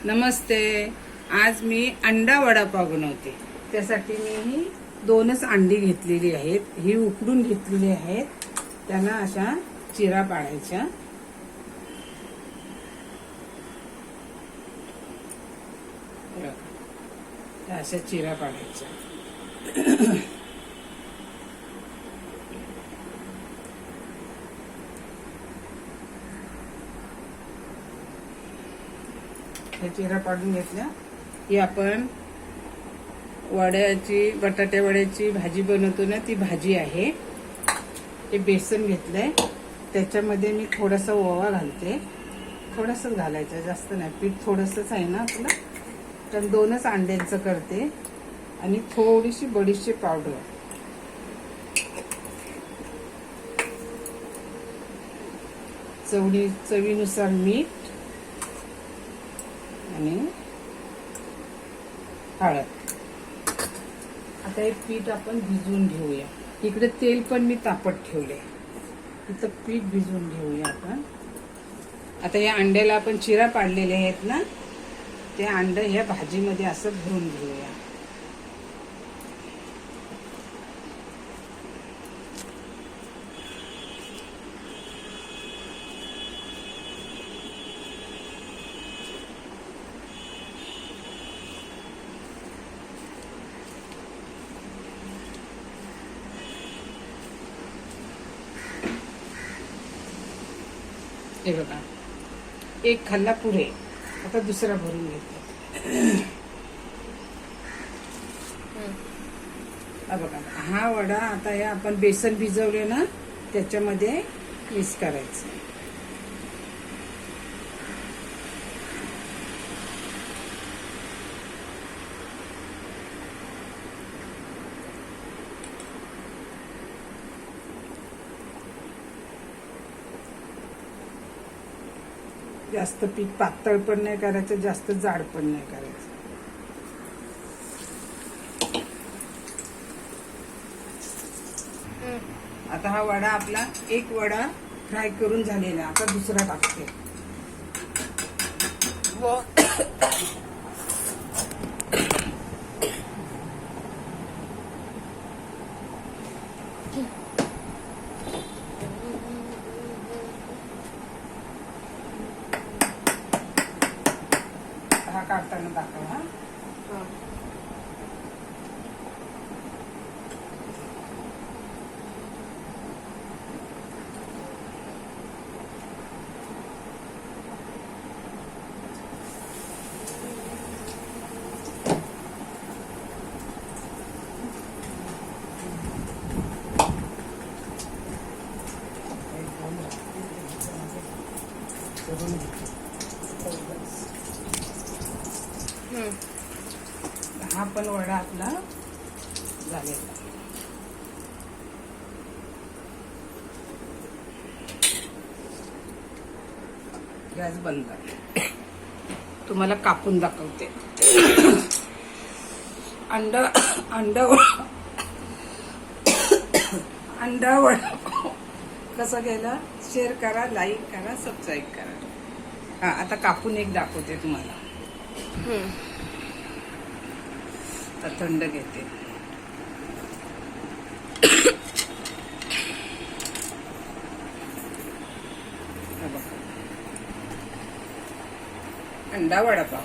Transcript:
नमस्ते. आज मी अंडा वडापाव बनवते. त्यासाठी मी ही 2च अंडी घेतलेली आहेत. ही उकडून घेतलेली आहेत. त्यांना अशा चिरा पाडायच्या. अशा चिरा पाडायच्या. ह्या चिरा पाडून घेतल्या की आपण वड्याची बटाट्या वड्याची भाजी बनवतो ना, ती भाजी आहे. हे बेसन घेतलंय. त्याच्यामध्ये मी थोडासा ओवा घालते. थोडंसं घालायचं, जास्त नाही. पीठ थोडंसंच आहे ना आपलं, तर 2च अंड्यांचं करते. आणि थोडीशी बडीशेप पावडर, चवीनुसार मीठ आणि हळद. आता हे पीठ आपण भिजवून घेऊया. इकडे तेल पण मी तापत ठेवले. इथं पीठ भिजवून घेऊया आपण. आता या अंड्याला आपण चिरा पाडलेले आहेत ना, ते अंड ह्या भाजीमध्ये असं भरून घेऊया. हे बघा, एक खाल्ला पुरे. आता दुसरा भरून घेतो. हा बघा, हा वडा आता हे आपण बेसन भिजवले ना, त्याच्यामध्ये मिक्स करायचं. जास्त पीठ पातळ पण नाही करायचं, जास्त जाड पण नाही करायचं. आता हा वडा आपला, एक वडा फ्राय करून झालेला. आता दुसरा टाकते. हा काढताना दाखवा. हा पण वडा आपला झालेला. गॅस बंद. तुम्हाला कापून दाखवते. अंडा वडा कसा गेला, शेअर करा, लाईक करा, सबस्क्राईब करा. हा, आता कापून एक दाखवते तुम्हाला. आता थंड घेते. अंडा वडापाव.